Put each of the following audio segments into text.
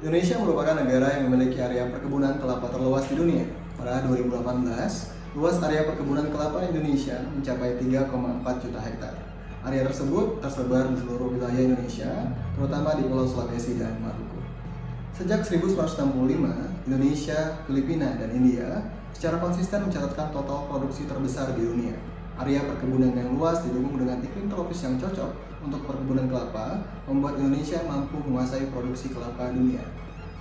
Indonesia merupakan negara yang memiliki area perkebunan kelapa terluas di dunia. Pada 2018, luas area perkebunan kelapa Indonesia mencapai 3,4 juta hektar. Area tersebut tersebar di seluruh wilayah Indonesia, terutama di Pulau Sulawesi dan Maluku. Sejak 1965, Indonesia, Filipina, dan India secara konsisten mencatatkan total produksi terbesar di dunia. Area perkebunan yang luas didukung dengan iklim tropis yang cocok untuk perkebunan kelapa, membuat Indonesia mampu menguasai produksi kelapa dunia.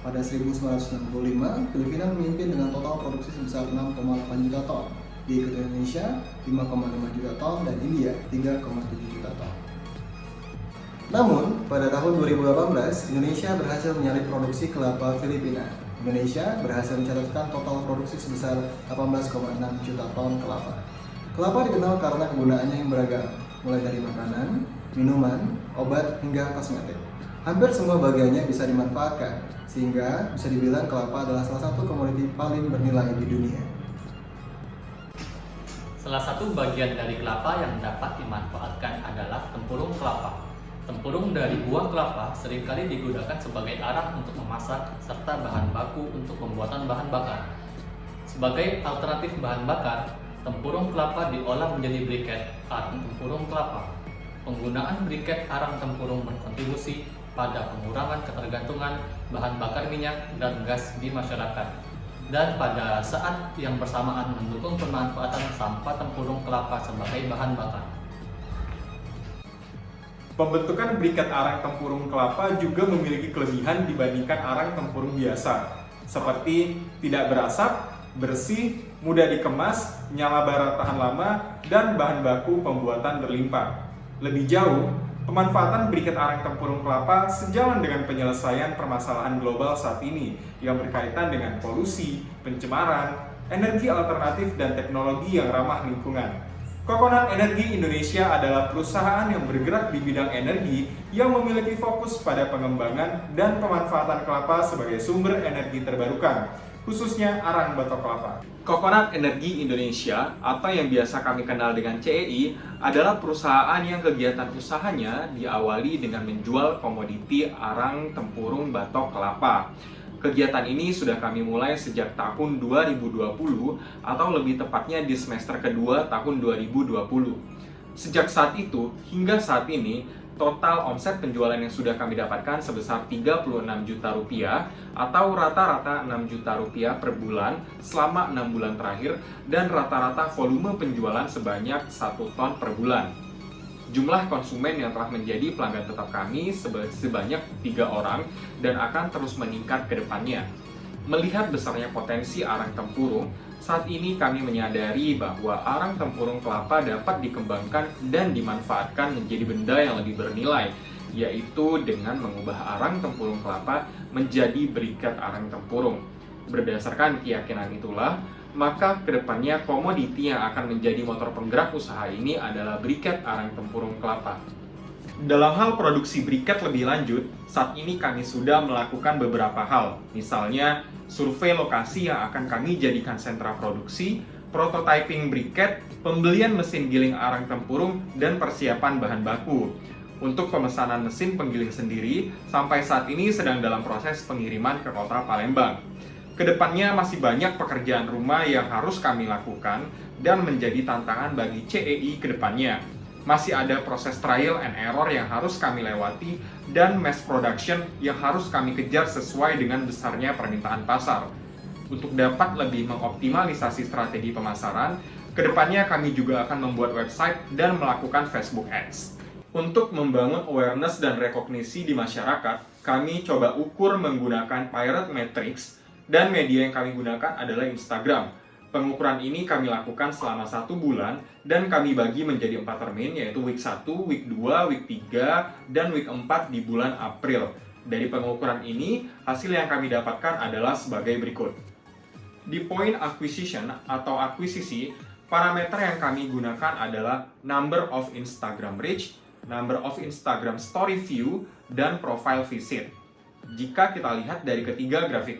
Pada 1965, Filipina memimpin dengan total produksi sebesar 6,8 juta ton, diikuti Indonesia 5,5 juta ton, dan India 3,7 juta ton. Namun, pada tahun 2018, Indonesia berhasil menyalip produksi kelapa Filipina. Indonesia berhasil mencatatkan total produksi sebesar 18,6 juta ton kelapa. Kelapa dikenal karena kegunaannya yang beragam, mulai dari makanan, minuman, obat, hingga kosmetik. Hampir semua bagiannya bisa dimanfaatkan, sehingga bisa dibilang kelapa adalah salah satu komoditi paling bernilai di dunia. Salah satu bagian dari kelapa yang dapat dimanfaatkan adalah tempurung kelapa. Tempurung dari buah kelapa seringkali digunakan sebagai arang untuk memasak serta bahan baku untuk pembuatan bahan bakar. Sebagai alternatif bahan bakar, tempurung kelapa diolah menjadi briket arang tempurung kelapa. Penggunaan briket arang tempurung berkontribusi pada pengurangan ketergantungan bahan bakar minyak dan gas di masyarakat, dan pada saat yang bersamaan mendukung pemanfaatan sampah tempurung kelapa sebagai bahan bakar. Pembentukan briket arang tempurung kelapa juga memiliki kelebihan dibandingkan arang tempurung biasa, seperti tidak berasap, bersih, mudah dikemas, nyala bara tahan lama, dan bahan baku pembuatan berlimpah. Lebih jauh, pemanfaatan briket arang tempurung kelapa sejalan dengan penyelesaian permasalahan global saat ini yang berkaitan dengan polusi, pencemaran, energi alternatif, dan teknologi yang ramah lingkungan. Coconut Energy Indonesia adalah perusahaan yang bergerak di bidang energi yang memiliki fokus pada pengembangan dan pemanfaatan kelapa sebagai sumber energi terbarukan, khususnya arang batok kelapa. Coconut Energy Indonesia, atau yang biasa kami kenal dengan CEI, adalah perusahaan yang kegiatan usahanya diawali dengan menjual komoditi arang tempurung batok kelapa. Kegiatan ini sudah kami mulai sejak tahun 2020, atau lebih tepatnya di semester kedua tahun 2020. Sejak saat itu hingga saat ini, total omset penjualan yang sudah kami dapatkan sebesar 36 juta rupiah atau rata-rata 6 juta rupiah per bulan selama 6 bulan terakhir, dan rata-rata volume penjualan sebanyak 1 ton per bulan. Jumlah konsumen yang telah menjadi pelanggan tetap kami sebanyak 3 orang dan akan terus meningkat ke depannya. Melihat besarnya potensi arang tempurung, saat ini kami menyadari bahwa arang tempurung kelapa dapat dikembangkan dan dimanfaatkan menjadi benda yang lebih bernilai, yaitu dengan mengubah arang tempurung kelapa menjadi briket arang tempurung. Berdasarkan keyakinan itulah, maka kedepannya komoditi yang akan menjadi motor penggerak usaha ini adalah briket arang tempurung kelapa. Dalam hal produksi briket lebih lanjut, saat ini kami sudah melakukan beberapa hal, misalnya survei lokasi yang akan kami jadikan sentra produksi, prototyping briket, pembelian mesin giling arang tempurung, dan persiapan bahan baku. Untuk pemesanan mesin penggiling sendiri, sampai saat ini sedang dalam proses pengiriman ke kota Palembang. Kedepannya masih banyak pekerjaan rumah yang harus kami lakukan dan menjadi tantangan bagi CEI kedepannya. Masih ada proses trial and error yang harus kami lewati dan mass production yang harus kami kejar sesuai dengan besarnya permintaan pasar. Untuk dapat lebih mengoptimalisasi strategi pemasaran, kedepannya kami juga akan membuat website dan melakukan Facebook Ads. Untuk membangun awareness dan rekognisi di masyarakat, kami coba ukur menggunakan Pirate Matrix, dan media yang kami gunakan adalah Instagram. Pengukuran ini kami lakukan selama 1 bulan dan kami bagi menjadi 4 termin, yaitu week 1, week 2, week 3, dan week 4 di bulan April. Dari pengukuran ini, hasil yang kami dapatkan adalah sebagai berikut. Di point acquisition atau akuisisi, parameter yang kami gunakan adalah number of Instagram reach, number of Instagram story view, dan profile visit. Jika kita lihat dari ketiga grafik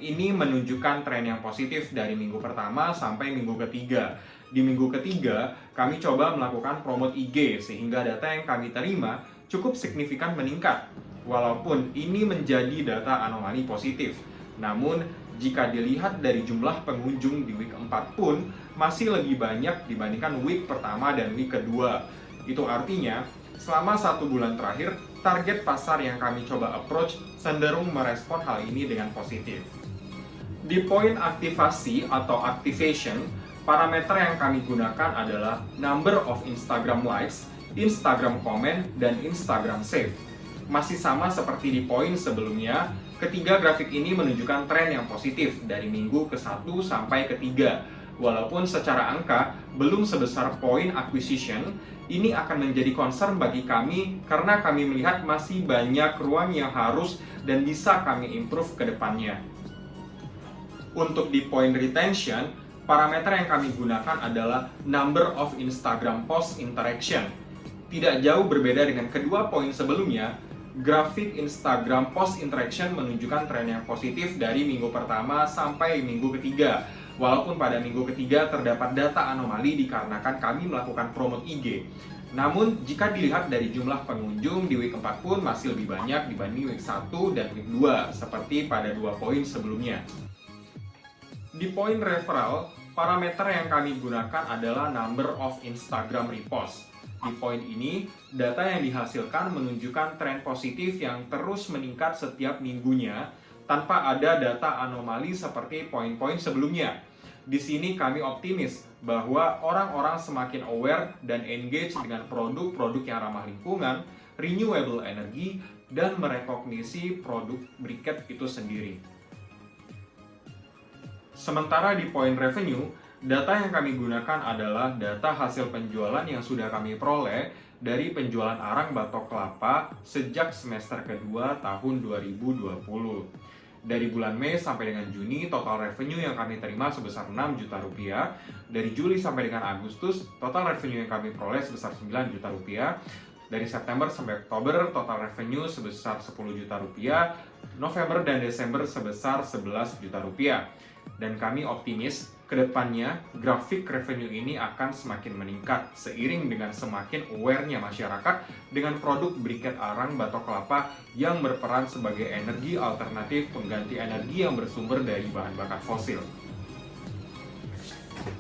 ini menunjukkan tren yang positif dari minggu pertama sampai minggu ketiga. Di minggu ketiga, kami coba melakukan promote IG sehingga data yang kami terima cukup signifikan meningkat. walaupun ini menjadi data anomali positif. Namun, jika dilihat dari jumlah pengunjung di week 4 pun masih lebih banyak dibandingkan week pertama dan week kedua. Itu artinya, selama 1 bulan terakhir, target pasar yang kami coba approach cenderung merespon hal ini dengan positif. Di poin aktivasi atau activation, parameter yang kami gunakan adalah number of Instagram likes, Instagram comment, dan Instagram save. Masih sama seperti di poin sebelumnya, ketiga grafik ini menunjukkan tren yang positif dari minggu ke-1 sampai ke-3. Walaupun secara angka belum sebesar poin acquisition, ini akan menjadi concern bagi kami karena kami melihat masih banyak ruang yang harus dan bisa kami improve ke depannya. Untuk di poin retention, parameter yang kami gunakan adalah number of Instagram post interaction. Tidak jauh berbeda dengan kedua poin sebelumnya, grafik Instagram post interaction menunjukkan tren yang positif dari minggu pertama sampai minggu ketiga. Walaupun pada minggu ketiga terdapat data anomali dikarenakan kami melakukan promote IG. Namun, jika dilihat dari jumlah pengunjung di week 4 pun masih lebih banyak dibanding week 1 dan week 2, seperti pada 2 poin sebelumnya. Di poin referral, parameter yang kami gunakan adalah number of Instagram repost. Di poin ini, data yang dihasilkan menunjukkan tren positif yang terus meningkat setiap minggunya tanpa ada data anomali seperti poin-poin sebelumnya. Di sini kami optimis bahwa orang-orang semakin aware dan engage dengan produk-produk yang ramah lingkungan, renewable energy, dan merekognisi produk briket itu sendiri. Sementara di poin revenue, data yang kami gunakan adalah data hasil penjualan yang sudah kami peroleh dari penjualan arang batok kelapa sejak semester kedua tahun 2020. Dari bulan Mei sampai dengan Juni, total revenue yang kami terima sebesar 6 juta rupiah. Dari Juli sampai dengan Agustus, total revenue yang kami peroleh sebesar 9 juta rupiah. Dari September sampai Oktober, total revenue sebesar 10 juta rupiah. November dan Desember sebesar 11 juta rupiah. Dan kami optimis kedepannya grafik revenue ini akan semakin meningkat seiring dengan semakin aware-nya masyarakat dengan produk briket arang batok kelapa yang berperan sebagai energi alternatif pengganti energi yang bersumber dari bahan bakar fosil.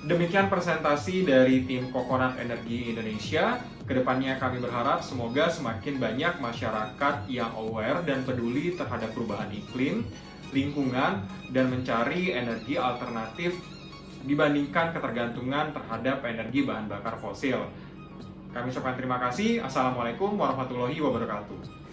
Demikian presentasi dari tim Coconut Energy Indonesia. Kedepannya kami berharap semoga semakin banyak masyarakat yang aware dan peduli terhadap perubahan iklim, lingkungan, dan mencari energi alternatif dibandingkan ketergantungan terhadap energi bahan bakar fosil. Kami ucapkan terima kasih. Assalamualaikum warahmatullahi wabarakatuh.